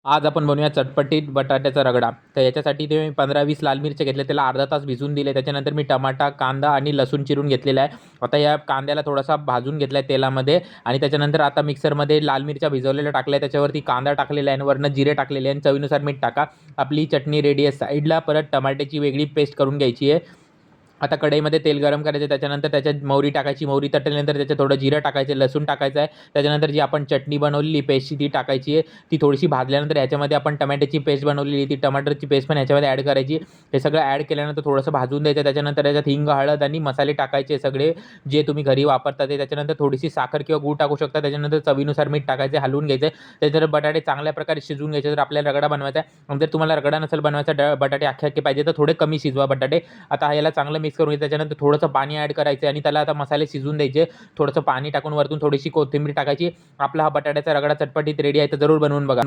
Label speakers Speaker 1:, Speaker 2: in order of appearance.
Speaker 1: आज आपण बनवूया चटपटीत बटाट्याचा रगडा. तर याच्यासाठी ते मी 15-20 लाल मिरच्या घेतल्या, त्याला अर्धा तास भिजवून दिले. त्याच्यानंतर मी टमाटा, कांदा आणि लसूण चिरून घेतलेला आहे. आता या कांद्याला थोडासा भाजून घेतला आहे तेलामध्ये आणि त्याच्यानंतर आता मिक्सरमध्ये लाल मिरच्या भिजवलेल्या टाकल्या, त्याच्यावरती कांदा टाकलेला आहे आणि वरनं जिरे टाकलेले आहे आणि चवीनुसार मीठ टाका. आपली चटणी रेडी आहे. साईडला परत टमाट्याची वेगळी पेस्ट करून घ्यायची आहे. आता कढईमध्ये तेल गरम करायचं, त्याच्यानंतर त्याच्यात मोहरी टाकायची. मोहरी तटल्यानंतर त्याच्यात थोडं जिरं टाकायचं, लसूण टाकायचं आहे. त्याच्यानंतर जी आपण चटणी बनवलेली पेस्टची ती टाकायची आहे. ती थोडीशी भाजल्यानंतर ह्याच्यामध्ये आपण टमाट्याची पेस्ट बनवलेली ती टमाटरची पेस्ट पण ह्याच्यामध्ये ॲड करायची. हे सगळं ॲड केल्यानंतर थोडंसं भाजून द्यायचं. त्याच्यानंतर त्याच्यात हिंग, हळद आणि मसाले टाकायचे सगळे जे तुम्ही घरी वापरता ते. त्याच्यानंतर थोडीशी साखर किंवा गूळ टाकू शकता. त्याच्यानंतर चवीनुसार मीठ टाकायचे, हलवून घ्यायचे. त्याच्यानंतर बटाटे चांगल्या प्रकारे शिजवून घ्यायचे. जर आपल्याला रगडा बनवायचा आहे आणि जर तुम्हाला रगडा नसेल बनवायचा, बटाटे अख्खे पाहिजे तर थोडे कमी शिजवा बटाटे. आता याला चांगलं मिक्स करून घ्यायचं. त्याच्यानंतर थोडंसं पाणी ॲड करायचं आणि त्याला आता मसाले शिजवून द्यायचे. थोडंसं पाणी टाकून वरतून थोडीशी कोथिंबीर टाकायची. आपला हा बटाट्याचा रगडा चटपटीत रेडी आहे. तर जरूर बनवून बघा.